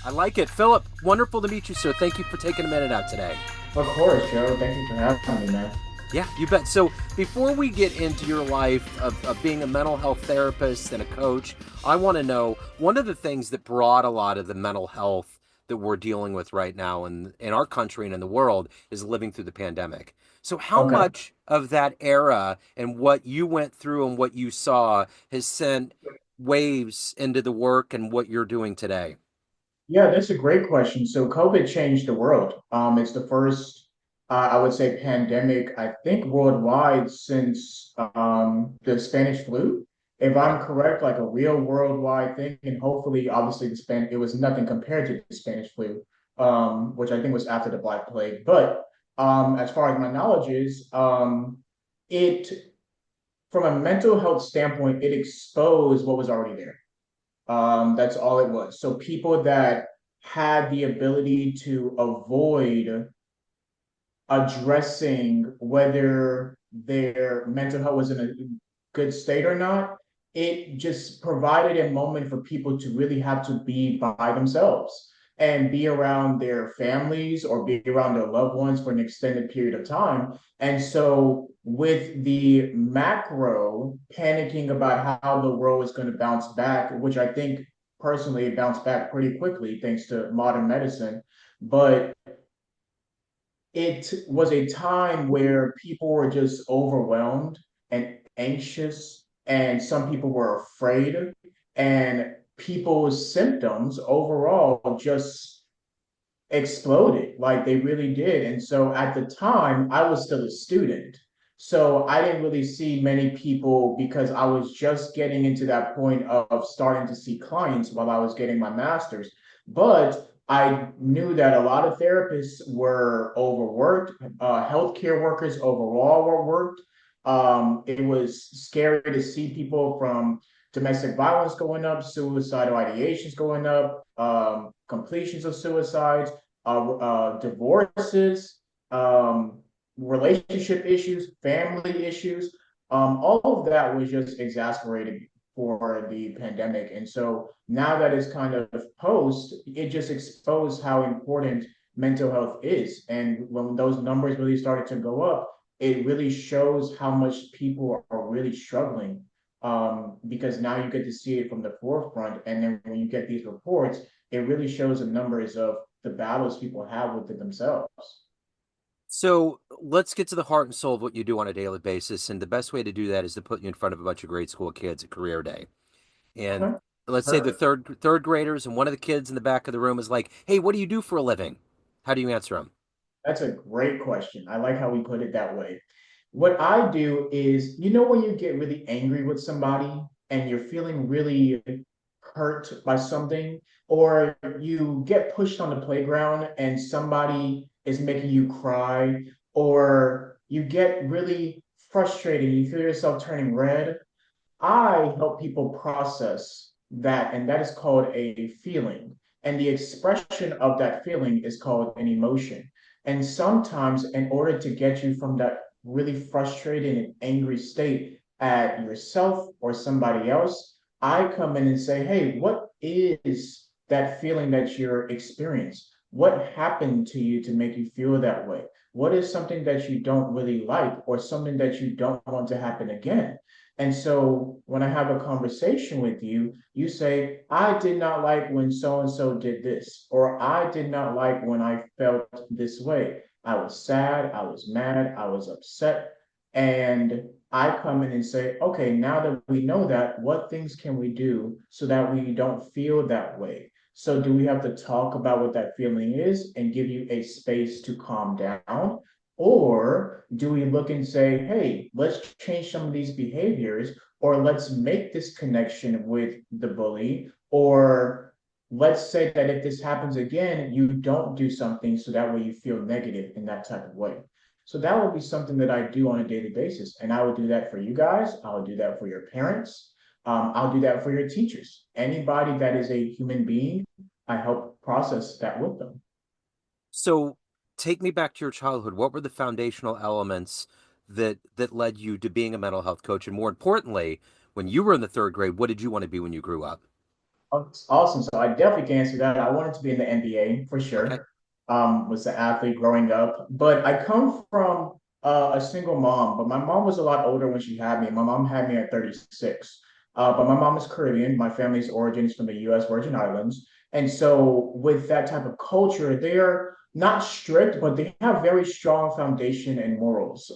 I like it. Philip, wonderful to meet you, sir. Thank you for taking a minute out today. Of course, Joe. Thank you for having me, man. Yeah, you bet. So, before we get into your life of being a mental health therapist and a coach, I want to know one of the things that brought a lot of the mental health that we're dealing with right now in our country and in the world is living through the pandemic. So, how Okay. much of that era and what you went through and what you saw has sent waves into the work and what you're doing today? Yeah, that's a great question. So COVID changed the world. It's the first, I would say, pandemic, I think, worldwide since the Spanish flu. If Yep. I'm correct, like a real worldwide thing, and hopefully, obviously, it was nothing compared to the Spanish flu, which I think was after the Black Plague. But as far as my knowledge is, it, from a mental health standpoint, it exposed what was already there. That's all it was. So people that had the ability to avoid addressing whether their mental health was in a good state or not, it just provided a moment for people to really have to be by themselves and be around their families or be around their loved ones for an extended period of time. And so, with the macro panicking about how the world is going to bounce back, which I think personally it bounced back pretty quickly thanks to modern medicine, but it was a time where people were just overwhelmed and anxious, and some people were afraid, and people's symptoms overall just exploded like they really did. And so at the time, I was still a student. So I didn't really see many people because I was just getting into that point of starting to see clients while I was getting my master's. But I knew that a lot of therapists were overworked, healthcare workers overall were worked. It was scary to see people from domestic violence going up, suicidal ideations going up, completions of suicides, divorces, relationship issues, family issues. All of that was just exasperated for the pandemic. And so now that it's kind of post, it just exposed how important mental health is. And when those numbers really started to go up, it really shows how much people are really struggling, because now you get to see it from the forefront. And then when you get these reports, it really shows the numbers of the battles people have with it themselves. So let's get to the heart and soul of what you do on a daily basis. And the best way to do that is to put you in front of a bunch of grade school kids at career day. And Okay, let's say the perfect. third graders, and one of the kids in the back of the room is like, "Hey, what do you do for a living?" How do you answer them? That's a great question. I like how we put it that way. What I do is, you know, when you get really angry with somebody and you're feeling really hurt by something, or you get pushed on the playground and somebody is making you cry, or you get really frustrated, you feel yourself turning red. I help people process that, and that is called a feeling. And the expression of that feeling is called an emotion. And sometimes, in order to get you from that really frustrated and angry state at yourself or somebody else, I come in and say, hey, what is that feeling that you're experiencing? What happened to you to make you feel that way? What is something that you don't really like or something that you don't want to happen again? And so when I have a conversation with you, you say, I did not like when so and so did this, or I did not like when I felt this way. I was sad, I was mad, I was upset. And I come in and say, okay, now that we know that, what things can we do so that we don't feel that way? So, do we have to talk about what that feeling is and give you a space to calm down? Or do we look and say, hey, let's change some of these behaviors, or let's make this connection with the bully, or let's say that if this happens again, you don't do something so that way you feel negative in that type of way. So that would be something that I do on a daily basis. And I would do that for you guys. I would do that for your parents. I'll do that for your teachers. Anybody that is a human being, I help process that with them. So take me back to your childhood. What were the foundational elements that led you to being a mental health coach? And more importantly, when you were in the third grade, what did you want to be when you grew up? Oh, it's awesome. So I definitely can answer that. I wanted to be in the NBA for Okay. sure. Was an athlete growing up, but I come from a single mom. But my mom was a lot older when she had me. My mom had me at 36. But my mom is Caribbean. My family's origins from the U.S. Virgin Islands, and so with that type of culture, they're not strict, but they have very strong foundation and morals.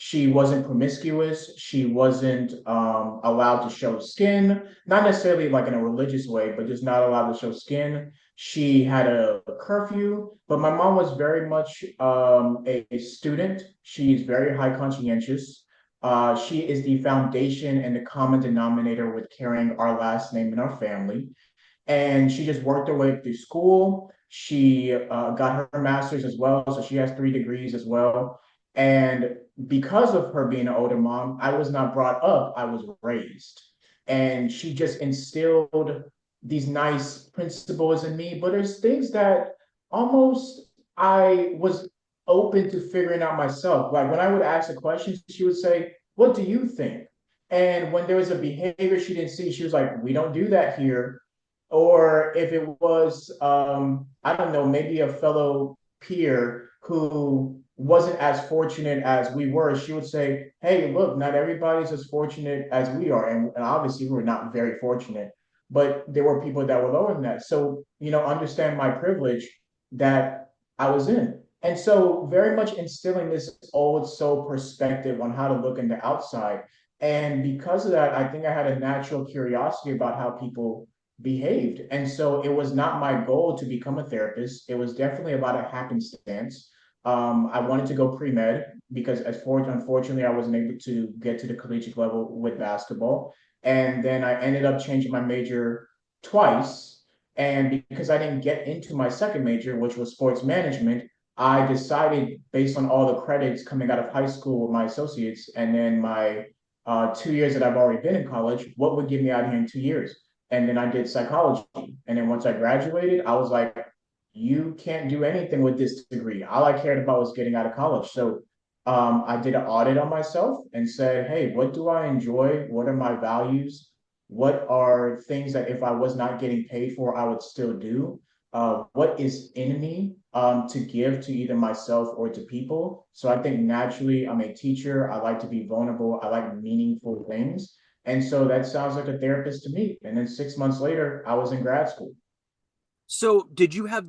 She wasn't promiscuous. She wasn't allowed to show skin, not necessarily like in a religious way, but just not allowed to show skin. She had a curfew, but my mom was very much a student. She's very high conscientious. She is the foundation and the common denominator with carrying our last name in our family, and she just worked her way through school. She got her master's as well, so she has 3 degrees as well. And because of her being an older mom, I was not brought up, I was raised. And she just instilled these nice principles in me. But there's things that almost I was open to figuring out myself. Like when I would ask a question, she would say, "What do you think?" And when there was a behavior she didn't see, she was like, "We don't do that here." Or if it was, I don't know, maybe a fellow peer who wasn't as fortunate as we were, she would say, "Hey, look, not everybody's as fortunate as we are." And obviously, we were not very fortunate, but there were people that were lower than that. So, understand my privilege that I was in. And so, very much instilling this old soul perspective on how to look in the outside. And because of that, I think I had a natural curiosity about how people behaved. And so it was not my goal to become a therapist. It was definitely about a happenstance. I wanted to go pre med because, unfortunately, I wasn't able to get to the collegiate level with basketball. And then I ended up changing my major twice. And because I didn't get into my second major, which was sports management, I decided based on all the credits coming out of high school with my associates and then my 2 years that I've already been in college, what would get me out here in 2 years? And then I did psychology. And then once I graduated, I was like, you can't do anything with this degree. All I cared about was getting out of college. So I did an audit on myself and said, hey, what do I enjoy? What are my values? What are things that if I was not getting paid for, I would still do? What is in me to give to either myself or to people? So I think naturally, I'm a teacher. I like to be vulnerable. I like meaningful things. And so that sounds like a therapist to me. And then 6 months later, I was in grad school. So, did you have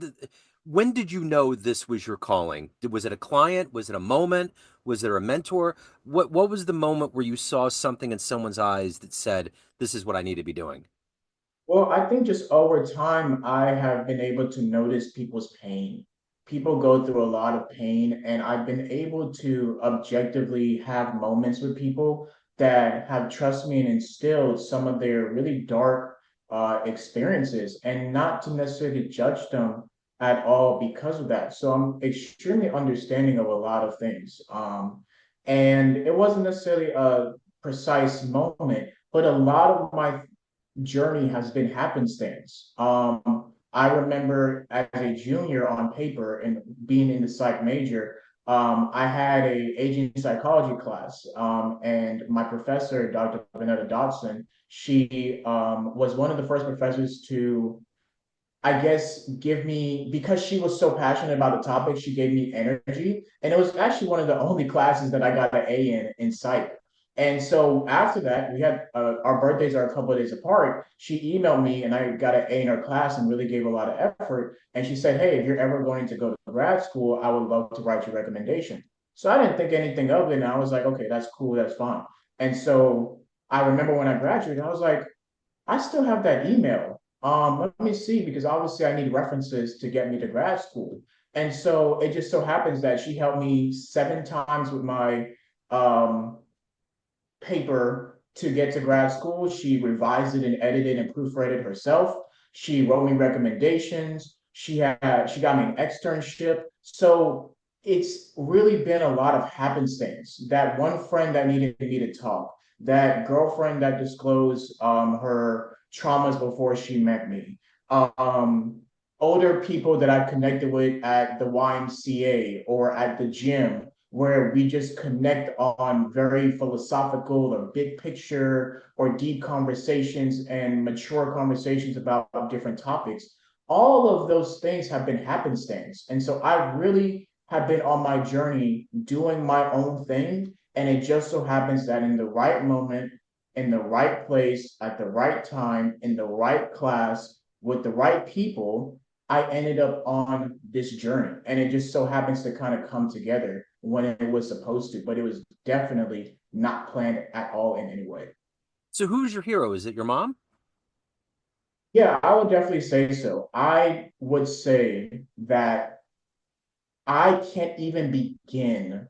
when did you know this was your calling? Was it a client? Was it a moment? Was there a mentor? What was the moment where you saw something in someone's eyes that said, "This is what I need to be doing"? Well, I think just over time, I have been able to notice people's pain. People go through a lot of pain, and I've been able to objectively have moments with people that have trusted me and instilled some of their really dark experiences, and not to necessarily judge them at all because of that. So I'm extremely understanding of a lot of things. And it wasn't necessarily a precise moment, but a lot of my journey has been happenstance. I remember as a junior on paper and being in the psych major, I had a aging psychology class, and my professor, Dr. Vanetta Dodson, she was one of the first professors to, I guess, give me, because she was so passionate about the topic, she gave me energy. And it was actually one of the only classes that I got an A in psych. And so after that, we had our birthdays are a couple of days apart. She emailed me and I got an A in her class and really gave a lot of effort. And she said, hey, if you're ever going to go to grad school, I would love to write your recommendation. So I didn't think anything of it. And I was like, okay, that's cool, that's fine. And so I remember when I graduated, I was like, I still have that email. Let me see, because obviously I need references to get me to grad school. And so it just so happens that she helped me 7 times with my um, paper to get to grad school. She revised it and edited and proofread it herself. She wrote me recommendations. She got me an externship. So it's really been a lot of happenstance. That one friend that needed me to talk, that girlfriend that disclosed her traumas before she met me, um, older people that I connected with at the YMCA or at the gym where we just connect on very philosophical or big picture or deep conversations and mature conversations about different topics. All of those things have been happenstance. And so I really have been on my journey doing my own thing. And it just so happens that in the right moment, in the right place, at the right time, in the right class, with the right people, I ended up on this journey. And it just so happens to kind of come together when it was supposed to, but it was definitely not planned at all in any way. So who's your hero? Is it your mom? Yeah, I would definitely say so. I would say that I can't even begin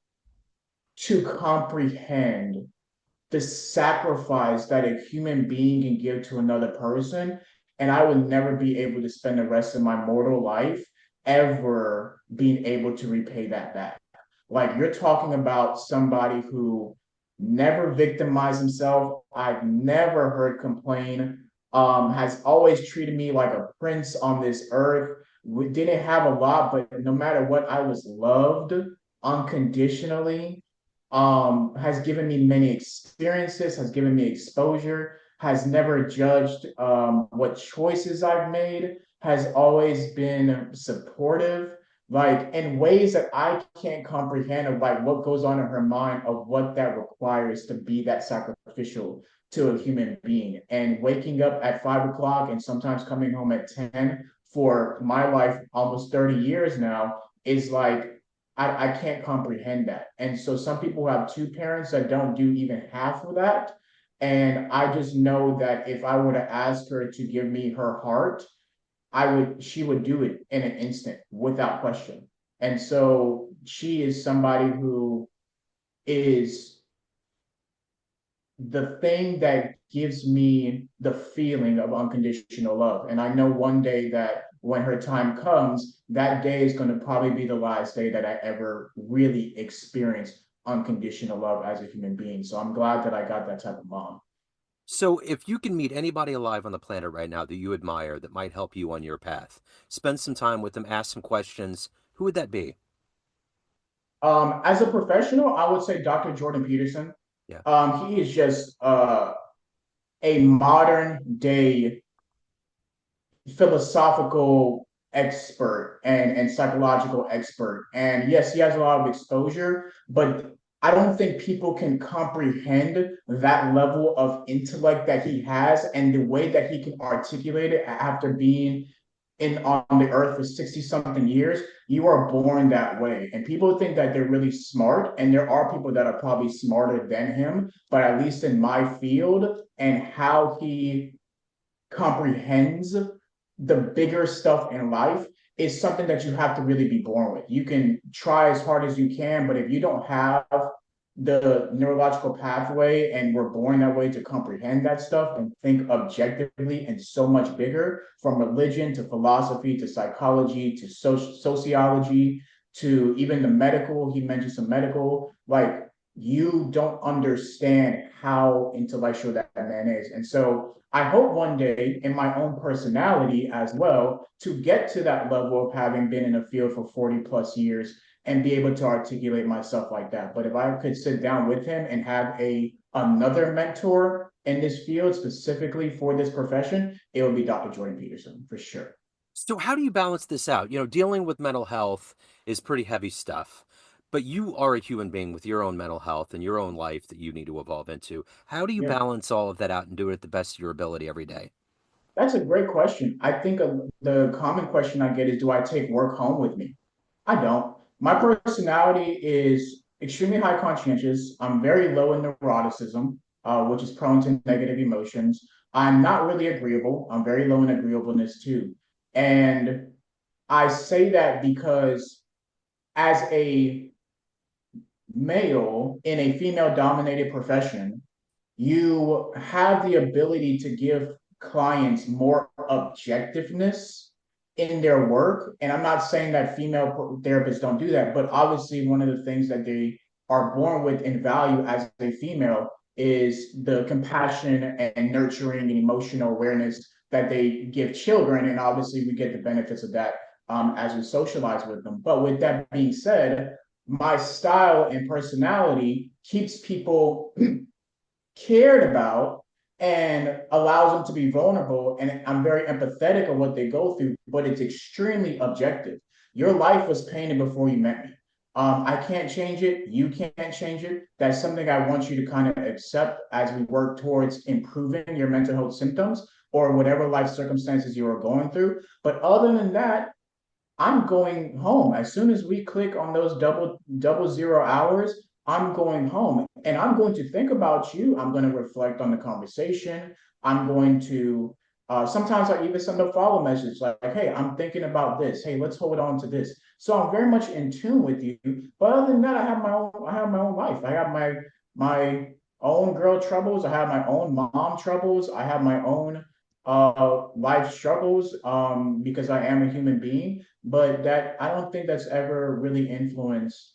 to comprehend the sacrifice that a human being can give to another person. And I would never be able to spend the rest of my mortal life ever being able to repay that back. Like you're talking about somebody who never victimized himself. I've never heard complain. Has always treated me like a prince on this earth. We didn't have a lot, but no matter what, I was loved unconditionally. Has given me many experiences, has given me exposure, has never judged what choices I've made, has always been supportive, like in ways that I can't comprehend of like what goes on in her mind of what that requires to be that sacrificial to a human being. And waking up at 5 o'clock and sometimes coming home at 10 for my life, almost 30 years now, is like I can't comprehend that. And so some people have two parents that don't do even half of that. And I just know that if I were to ask her to give me her heart, she would do it in an instant without question. And so she is somebody who is the thing that gives me the feeling of unconditional love. And I know one day that when her time comes, that day is going to probably be the last day that I ever really experience unconditional love as a human being. So I'm glad that I got that type of mom. So if you can meet anybody alive on the planet right now that you admire that might help you on your path, spend some time with them, ask some questions, who would that be? As a professional, I would say Dr. Jordan Peterson. Yeah. He is just a modern day philosophical expert and psychological expert. And yes, he has a lot of exposure, but I don't think people can comprehend that level of intellect that he has and the way that he can articulate it after being in on the earth for 60 something years. You are born that way. And people think that they're really smart, and there are people that are probably smarter than him, but at least in my field and how he comprehends the bigger stuff in life is something that you have to really be born with. You can try as hard as you can, but if you don't have the neurological pathway and we're born that way to comprehend that stuff and think objectively and so much bigger from religion to philosophy to psychology to sociology to even the medical, he mentioned some medical, like you don't understand how intellectual that man is. And so I hope one day in my own personality as well to get to that level of having been in a field for 40 plus years and be able to articulate myself like that. But if I could sit down with him and have a another mentor in this field specifically for this profession, it would be Dr. Jordan Peterson for sure. So how do you balance this out? Dealing with mental health is pretty heavy stuff, but you are a human being with your own mental health and your own life that you need to evolve into. How do you Yeah. balance all of that out and do it at the best of your ability every day? That's a great question. I think the common question I get is, do I take work home with me? I don't. My personality is extremely high conscientious. I'm very low in neuroticism, which is prone to negative emotions. I'm not really agreeable. I'm very low in agreeableness too. And I say that because as a male in a female dominated profession, you have the ability to give clients more objectiveness in their work. And I'm not saying that female therapists don't do that, but obviously, one of the things that they are born with in value as a female is the compassion and nurturing and emotional awareness that they give children. And obviously, we get the benefits of that as we socialize with them. But with that being said, my style and personality keeps people cared about and allows them to be vulnerable. And I'm very empathetic of what they go through, but it's extremely objective. Your life was painted before you met me. I can't change it. You can't change it. That's something I want you to kind of accept as we work towards improving your mental health symptoms or whatever life circumstances you are going through. But other than that, I'm going home. As soon as we click on those double 0 hours, I'm going home and I'm going to think about you. I'm going to reflect on the conversation. I'm going to sometimes I even send a follow message like, hey, I'm thinking about this. Hey, let's hold on to this. So I'm very much in tune with you. But other than that, I have my own life. I have my own girl troubles. I have my own mom troubles. I have my own life struggles because I am a human being, but that I don't think that's ever really influenced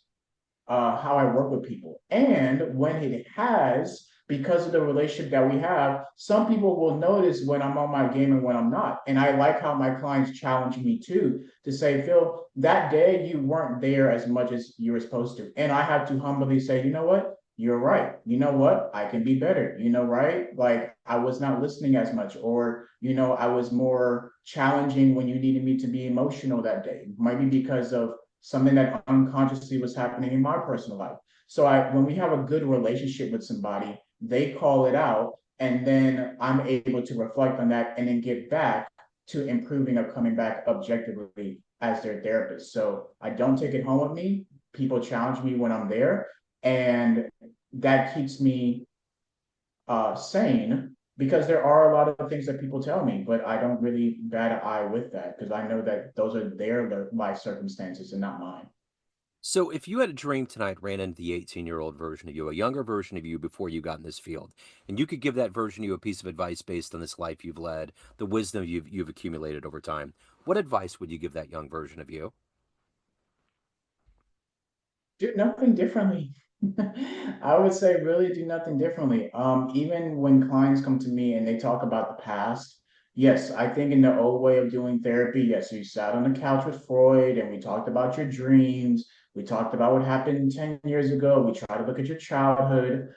how I work with people. And when it has, because of the relationship that we have, some people will notice when I'm on my game and when I'm not. And I like how my clients challenge me too to say, Phil, that day you weren't there as much as you were supposed to. And I have to humbly say, you know what? You're right. You know what? I can be better. You know, right? Like I was not listening as much, or, I was more challenging when you needed me to be emotional that day. Maybe because of something that unconsciously was happening in my personal life. So when we have a good relationship with somebody, they call it out, and then I'm able to reflect on that and then get back to improving or coming back objectively as their therapist. So I don't take it home with me. People challenge me when I'm there, and that keeps me sane because there are a lot of things that people tell me, but I don't really bat an eye with that because I know that those are their life circumstances and not mine. So, if you had a dream tonight, ran into the 18-year-old version of you, a younger version of you before you got in this field, and you could give that version of you a piece of advice based on this life you've led, the wisdom you've accumulated over time, what advice would you give that young version of you? Do nothing differently. I would say really do nothing differently. Even when clients come to me and they talk about the past, yes, I think in the old way of doing therapy, yes, you sat on the couch with Freud and we talked about your dreams. We talked about what happened 10 years ago. We tried to look at your childhood.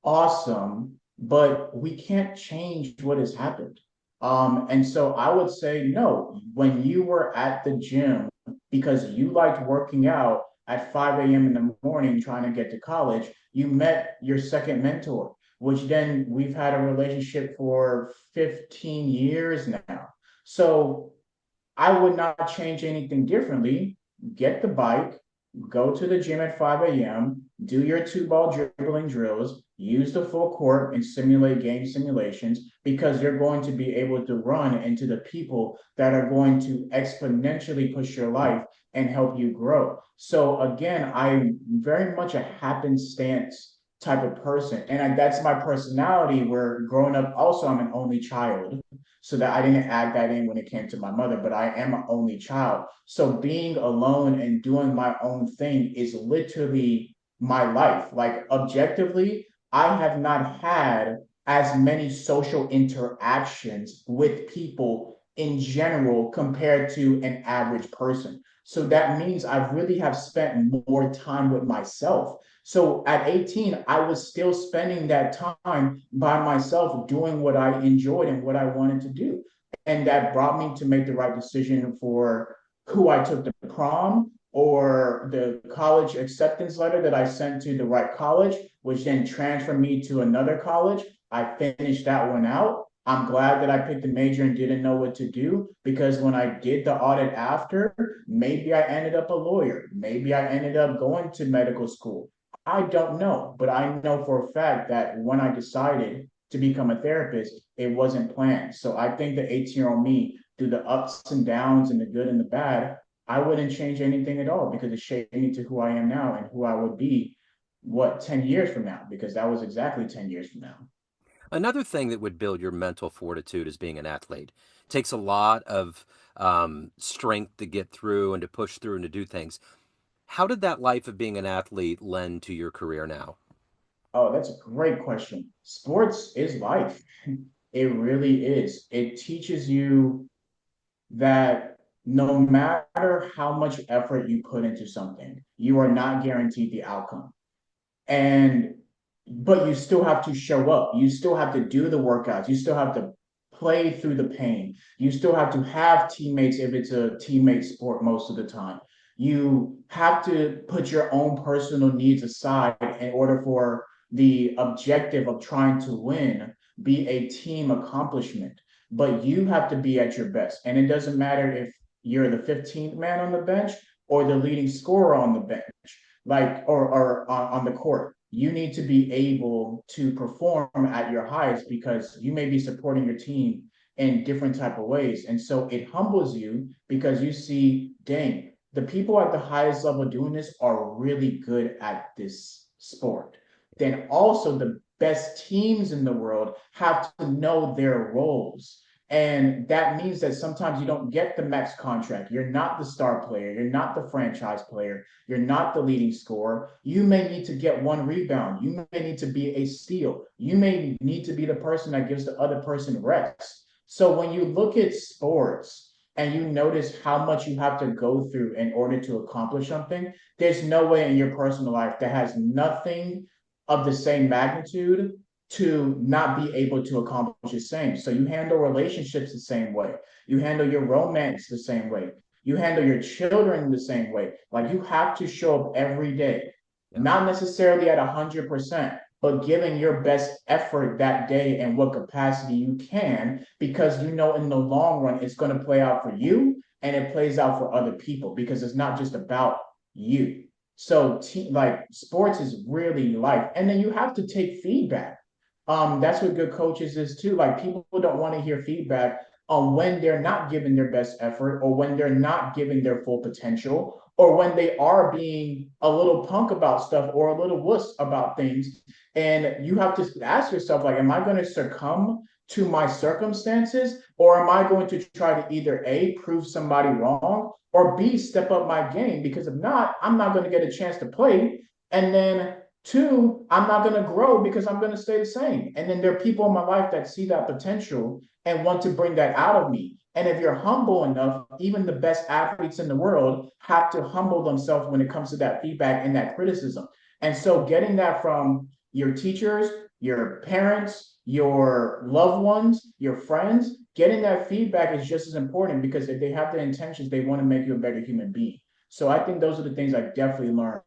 Awesome, but we can't change what has happened. And so I would say no, when you were at the gym because you liked working out at 5 a.m. in the morning trying to get to college, you met your second mentor, which then we've had a relationship for 15 years now. So I would not change anything differently. Get the bike, go to the gym at 5 a.m., do your two ball dribbling drills, use the full court and simulate game simulations because you're going to be able to run into the people that are going to exponentially push your life and help you grow. So, again, I'm very much a happenstance type of person. And that's my personality where growing up, also, I'm an only child so that I didn't add that in when it came to my mother, but I am an only child. So being alone and doing my own thing is literally my life. Like objectively, I have not had as many social interactions with people in general compared to an average person. So that means I really have spent more time with myself. So at 18, I was still spending that time by myself doing what I enjoyed and what I wanted to do. And that brought me to make the right decision for who I took to prom or the college acceptance letter that I sent to the right college, which then transferred me to another college. I finished that one out. I'm glad that I picked a major and didn't know what to do because when I did the audit after, maybe I ended up a lawyer. Maybe I ended up going to medical school. I don't know, but I know for a fact that when I decided to become a therapist, it wasn't planned. So I think the 18-year-old me, through the ups and downs and the good and the bad, I wouldn't change anything at all because it shaped me to who I am now and who I would be, 10 years from now, because that was exactly 10 years from now. Another thing that would build your mental fortitude is being an athlete. It takes a lot of strength to get through and to push through and to do things. How did that life of being an athlete lend to your career now? Oh, that's a great question. Sports is life. It really is. It teaches you that no matter how much effort you put into something, you are not guaranteed the outcome. And but you still have to show up. You still have to do the workouts. You still have to play through the pain. You still have to have teammates if it's a teammate sport most of the time. You have to put your own personal needs aside in order for the objective of trying to win be a team accomplishment. But you have to be at your best. And it doesn't matter if you're the 15th man on the bench or the leading scorer on the bench, like or on the court. You need to be able to perform at your highest because you may be supporting your team in different type of ways. And so it humbles you because you see, dang, the people at the highest level doing this are really good at this sport. Then also the best teams in the world have to know their roles. And that means that sometimes you don't get the max contract. You're not the star player. You're not the franchise player. You're not the leading scorer. You may need to get one rebound. You may need to be a steal. You may need to be the person that gives the other person rest. So when you look at sports and you notice how much you have to go through in order to accomplish something, there's no way in your personal life that has nothing of the same magnitude to not be able to accomplish the same. So you handle relationships the same way. You handle your romance the same way. You handle your children the same way. Like you have to show up every day, Yeah. not necessarily at 100%, but giving your best effort that day in what capacity you can, because you know in the long run it's going to play out for you and it plays out for other people because it's not just about you. So, like sports is really life, and then you have to take feedback. That's what good coaches is too. Like people don't want to hear feedback on when they're not giving their best effort or when they're not giving their full potential or when they are being a little punk about stuff or a little wuss about things. And you have to ask yourself, like, am I going to succumb to my circumstances or am I going to try to either A, prove somebody wrong or B, step up my game? Because if not, I'm not going to get a chance to play. And then two, I'm not going to grow because I'm going to stay the same. And then there are people in my life that see that potential and want to bring that out of me. And if you're humble enough, even the best athletes in the world have to humble themselves when it comes to that feedback and that criticism. And so getting that from your teachers, your parents, your loved ones, your friends, getting that feedback is just as important because if they have the intentions, they want to make you a better human being. So I think those are the things I definitely learned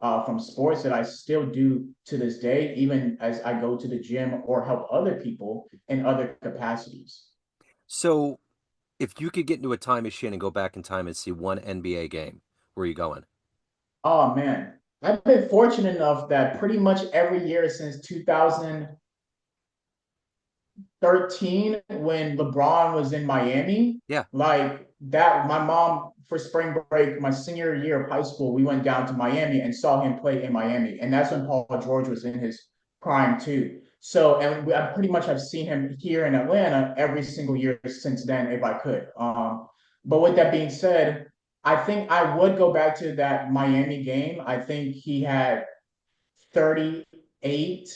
from sports that I still do to this day, even as I go to the gym or help other people in other capacities. So, if you could get into a time machine and go back in time and see one NBA game, where are you going? Oh man, I've been fortunate enough that pretty much every year since 2000, 13 when LeBron was in Miami. Yeah. Like that, my mom for spring break, my senior year of high school, we went down to Miami and saw him play in Miami. And that's when Paul George was in his prime too. So, and I pretty much have seen him here in Atlanta every single year since then, if I could. But with that being said, I think I would go back to that Miami game. I think he had 38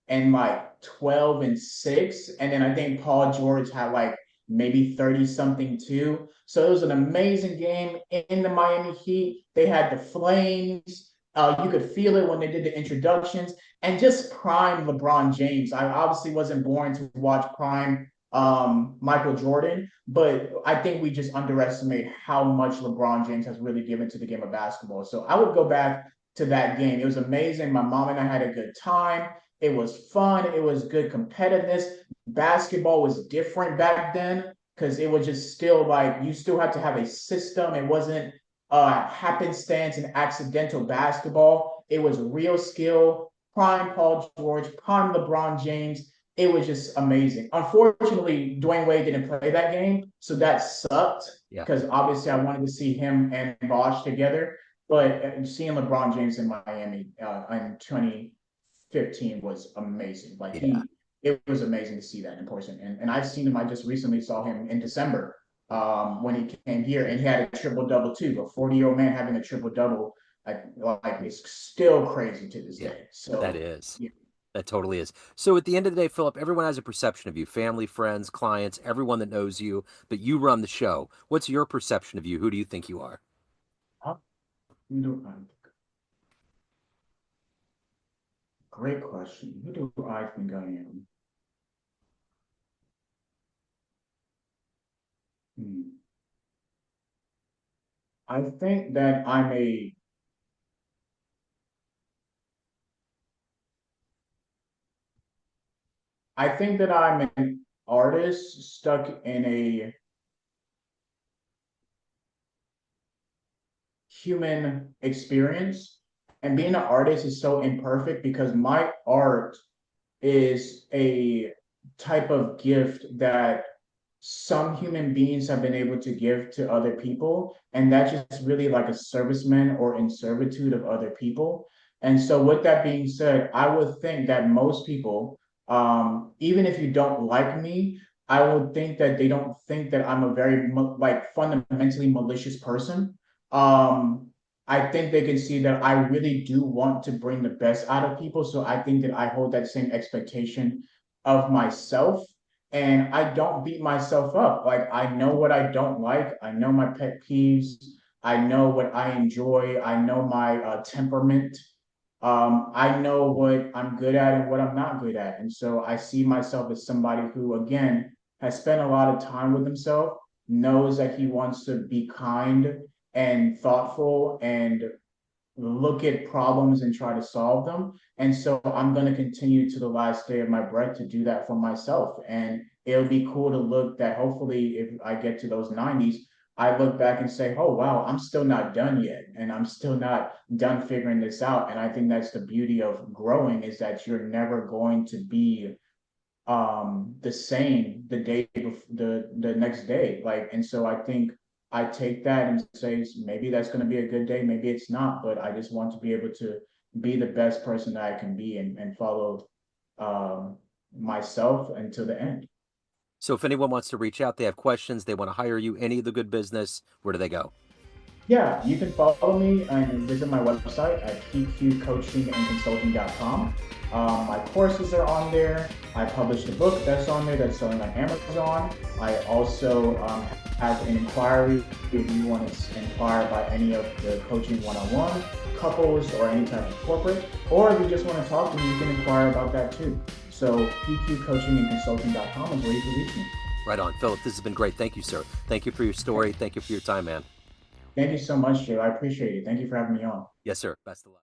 and like 12 and 6. And then I think Paul George had like maybe 30 something too. So it was an amazing game in the Miami Heat. They had the flames. You could feel it when they did the introductions and just prime LeBron James. I obviously wasn't born to watch prime Michael Jordan, but I think we just underestimate how much LeBron James has really given to the game of basketball. So I would go back to that game. It was amazing. My mom and I had a good time. It was fun. It was good competitiveness. Basketball was different back then because it was just still like you still had to have a system. It wasn't happenstance and accidental basketball. It was real skill. Prime Paul George, prime LeBron James. It was just amazing. Unfortunately, Dwayne Wade didn't play that game, so that sucked Yeah. because obviously I wanted to see him and Bosh together. But seeing LeBron James in Miami in 2015 was amazing. Like Yeah. it was amazing to see that in person. And I've seen him. I just recently saw him in December when he came here, and he had a triple double too. A 40-year-old man having a triple double, like it's still crazy to this Yeah. day. That So is. yeah, That totally is. So at the end of the day, Philip, everyone has a perception of you, family, friends, clients, everyone that knows you, but you run the show. What's your perception of you? Who do you think you are? Huh? Who do I Great question. Who do I think I am? Hmm. I think that I think that I'm an artist stuck in a human experience. And being an artist is so imperfect because my art is a type of gift that some human beings have been able to give to other people, and that's just really like a serviceman or in servitude of other people. And so, with that being said, I would think that most people, even if you don't like me, I would think that they don't think that I'm a very like fundamentally malicious person. Um, I think they can see that I really do want to bring the best out of people. So I think that I hold that same expectation of myself, and I don't beat myself up. Like I know what I don't like. I know my pet peeves. I know what I enjoy. I know my temperament. I know what I'm good at and what I'm not good at. And so I see myself as somebody who, again, has spent a lot of time with himself, knows that he wants to be kind and thoughtful and look at problems and try to solve them. And so I'm going to continue to the last day of my breath to do that for myself. And it'll be cool to look that hopefully if I get to those 90s, I look back and say, oh, wow, I'm still not done yet. And I'm still not done figuring this out. And I think that's the beauty of growing is that you're never going to be the same the day the next day, like. And so I think I take that and say maybe that's going to be a good day, maybe it's not, but I just want to be able to be the best person that I can be, and follow um myself until the end. So if anyone wants to reach out, they have questions, they want to hire you, any of the good business, where do they go? Yeah, you can follow me and visit my website at pqcoachingandconsulting.com. My courses are on there. I published a book that's on there that's selling on Amazon. I also have an inquiry if you want to inquire about any of the coaching one-on-one, couples, or any type of corporate. Or if you just want to talk to me, you can inquire about that too. So pqcoachingandconsulting.com is where you can reach me. Right on. Philip, this has been great. Thank you, sir. Thank you for your story. Thank you for your time, man. Thank you so much, Joe. I appreciate it. Thank you for having me on. Yes, sir. Best of luck.